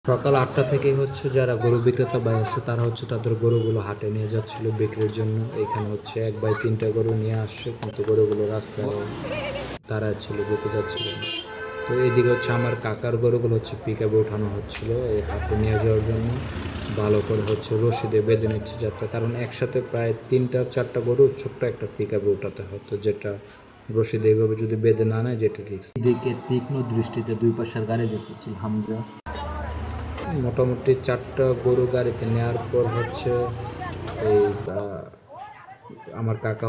সকাল ৮টা থেকেই যারা গরু বিক্রেতা ভাই আছে তারা তাদের গরুগুলো হাটে নিয়ে যাচ্ছিল বিক্রির জন্য। এখানে ১ বাই ৩টা গরু নিয়ে আসছে, কিন্তু গরুগুলো রাস্তায় দাঁড়ায় ছিল, যেতে যাচ্ছিল না। তো এইদিকে আমার কাকার গরুগুলো পিকআপে ওঠানো হচ্ছিল এই হাটে নিয়ে যাওয়ার জন্য। ভালো করে রশি দিয়ে বেঁধে নিচ্ছে যাতে, কারণ একসাথে প্রায় ৩-৪টা গরু ছোট্ট একটা পিকআপে ওঠাতে হয়, তো যেটা রশি দিয়ে এইভাবে যদি বেঁধে না নেয় যেটা রিস্ক। এদিকে তীক্ষ্ণ দৃষ্টিতে দুই পাশের গাড়ি দেখতেছি হামজা। মোটামুটি 4টা গরু গাড়িতে নেওয়ার পর এই আমার কাকা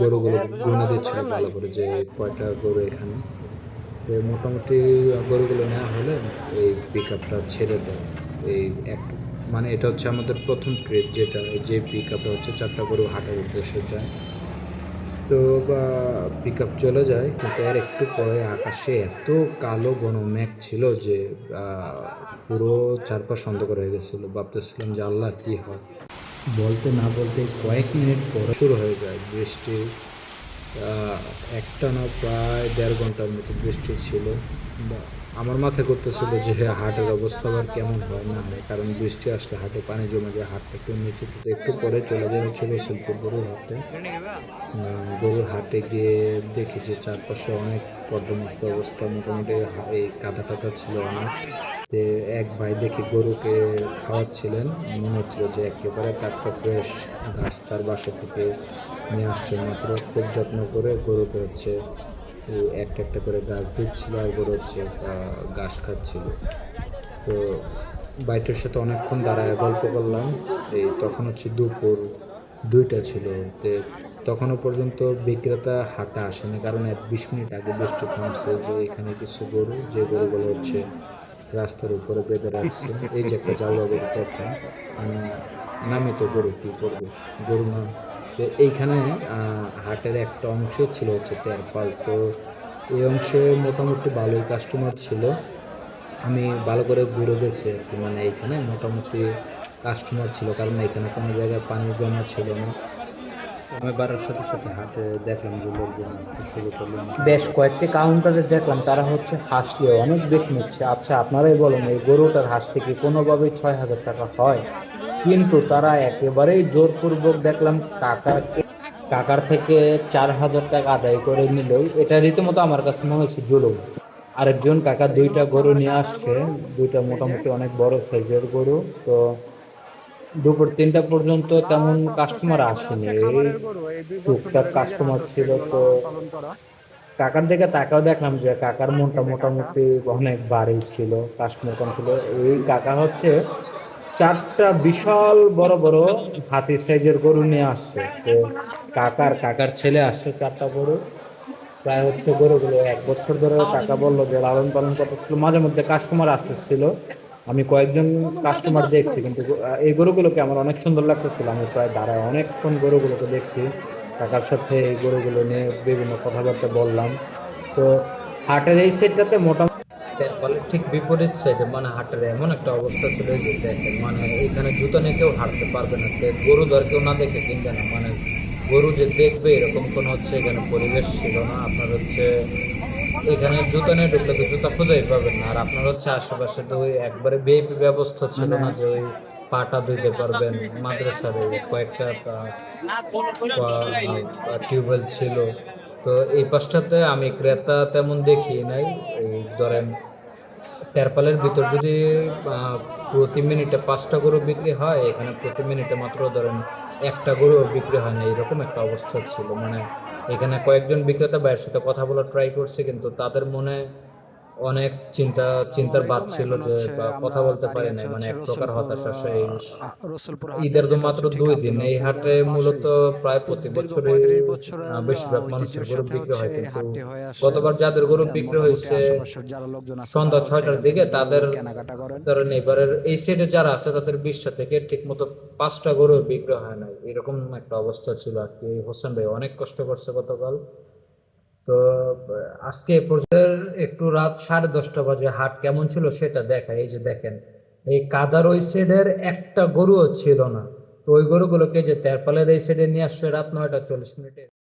গরুগুলো গুনে দিচ্ছিল ভালো করে যে কয়টা গরু এখানে। তো মোটামুটি গরুগুলো নেওয়া হলে এই পিক আপটা ছেড়ে দেয়। এই এক মানে এটা আমাদের প্রথম ট্রিপ, যেটা যে পিক আপটা 4টা গরু হাটের উদ্দেশ্যে যায়। তো পিক আপ চলে যায়, কিন্তু এর একটু পরে আকাশে এত কালো ঘন মেঘ ছিল যে পুরো চারপাশ অন্ধকার হয়ে গেছিলো। ভাবতেছিলাম যে আল্লাহ কী হয়। বলতে না বলতে কয়েক মিনিট পরে শুরু হয়ে যায় বৃষ্টি। একটানা প্রায় 1.5 ঘন্টার মতো বৃষ্টি ছিল। আমার মাথায় করতেছিল যে হাটের অবস্থা আবার কেমন হয় না হয়, কারণ বৃষ্টি আসলে হাটে পানি জমে যায়, হাটটা একটু নিচু। একটু পরে চলে যায় রসুলপুর গরুর হাটে। গরুর হাটে গিয়ে দেখি যে চারপাশে অনেক কর্দমাক্ত অবস্থা, মোটামুটি এই কাদা টাদা ছিল অনেক। এক ভাই দেখি গরুকে খাওয়াচ্ছিলেন, মনে হচ্ছিল যে একেবারে টাটকা ফ্রেশ ঘাস তার বাসা থেকে নিয়ে আসছে মাত্র। খুব যত্ন করে গরুকে একটা একটা করে ঘাস দিচ্ছিল, আর গরু ঘাস খাচ্ছিল। তো বাইটের সাথে অনেকক্ষণ দাঁড়ায় গল্প করলাম। তখন দুপুর 2টা ছিল। তখনও পর্যন্ত বিক্রেতা হাটে আসেনি, কারণ 20 মিনিট আগে বৃষ্টি থামছে। যে এখানে কিছু গরু, যে গরুগুলো রাস্তার উপরে বেঁধে রাখছে। এই যে একটা জাউলা গরু, তখন নামে তো গরু কি করবে, গরু না। তো এইখানে হাটের একটা অংশ ছিল তেরপাল। তো এই অংশে মোটামুটি ভালোই কাস্টমার ছিল। আমি ভালো করে ঘুরে দেখছি আর কি, মানে এইখানে মোটামুটি কাস্টমার ছিল, কারণ এখানে কোনো জায়গায় পানি জমা ছিল না। আমি বাড়ার সাথে সাথে হাটে দেখলাম যে লোকজন আসতে শুরু করলাম। বেশ কয়েকটি কাউন্টারে দেখলাম তারা হাঁসকে অনেক বেশি নিচ্ছে। আচ্ছা, আপনারাই বলেন এই গরুটার হাঁস থেকে কোনোভাবেই 6,000 টাকা হয়? কিন্তু তারা একেবারেই জোরপূর্বক দেখলাম কাকার থেকে 4,000 টাকা আদায় করে নিল। এটা রীতিমতো আমার কাছে মনে হচ্ছে জুলুম। আরেকজন কাকা 2টা গরু নিয়ে আসছে, 2টা মোটামুটি অনেক বড় সাইজের গরু। তো দুপুর 3টা পর্যন্ত তেমন কাস্টমার আসেনি, টুকটাক কাস্টমার ছিল। তো কাকার দিকে তাকাও দেখলাম যে কাকার মনটা মোটামুটি অনেক ভারী ছিল, কাস্টমার কম ছিল। এই কাকা 4টা বিশাল বড় বড় হাতি সাইজের গরু নিয়ে আসছে। তো কাকার ছেলে আসছে 4টা গরু। প্রায় গরুগুলো 1 বছর ধরে কাকা বললো যে লালন পালন করতেছিল। মাঝে মধ্যে কাস্টমার আসতেছিল, আমি কয়েকজন কাস্টমার দেখছি, কিন্তু এই গরুগুলোকে আমার অনেক সুন্দর লাগতেছিল। আমি প্রায় দাঁড়ায় অনেকক্ষণ গরুগুলোকে দেখছি, কাকার সাথে এই গরুগুলো নিয়ে বিভিন্ন কথাবার্তা বললাম। তো হাটের এই সাইডটাতে মোটামুটি ফলের ঠিক বিপরীত সাইডে, মানে হাটের এমন একটা অবস্থা ছিল যে দেখেন, মানে এখানে জুতো নিয়ে কেউ হাঁটতে পারবে না। গরু ধর কেউ না দেখে কিনবে না, মানে গরু যে দেখবে এরকম কোনো এখানে পরিবেশ ছিল না। আপনার এখানে জুতা নিয়ে ঢুকলে তো জুতা খুঁজেই পাবেন না। আর আপনার আশেপাশে তো ওই একবারে ভিআইপি ব্যবস্থা ছিল না যে ওই পাটা ধুইতে পারবেন। মাদ্রাসার কয়েকটা টিউবওয়েল ছিল। তো এই পাশটাতে আমি ক্রেতা তেমন দেখি নাই। এই ধরেন তেরপালের ভিতর যদি প্রতি মিনিটে 5টা গরু বিক্রি হয়, এখানে প্রতি মিনিটে মাত্র ধরেন একটা গরু বিক্রি হয় না, এরকম একটা অবস্থা ছিল। মানে এখানে কয়েকজন বিক্রেতা ভাইয়ের সাথে কথা বলার ট্রাই করছে, কিন্তু তাদের মনে অনেক চিন্তার বাদ ছিল যে কথা বলতে পারি নাই, মানে এক প্রকার হতাশা। সেই ঈদের তো মাত্র 2 দিন এই হাটে মূলত প্রায় প্রতি বছরই বেশিরভাগ মানুষের গরু বিক্রি হয়, কিন্তু গতবার যাদের গরু বিক্রি হয়েছে সন্ধ্যা 6টার দিকে, তাদের ধরেন এবারের এই সাইডে যারা আছে তাদের 20টা থেকে ঠিক মতো 5টা গরু বিক্রি হয় না, এরকম একটা অবস্থা ছিল আর কি। হোসেন ভাই অনেক কষ্ট করছে গতকাল। তো আজকে একটু রাত 10:30 বাজে হাট কেমন ছিল সেটা দেখা। এই যে দেখেন, এই কাদার ওই সাইডের একটা গরুও ছিল না। তো ওই গরুগুলোকে যে তেরপালের এই সাইডে নিয়ে আসছে রাত 9টা 40 মিনিটে।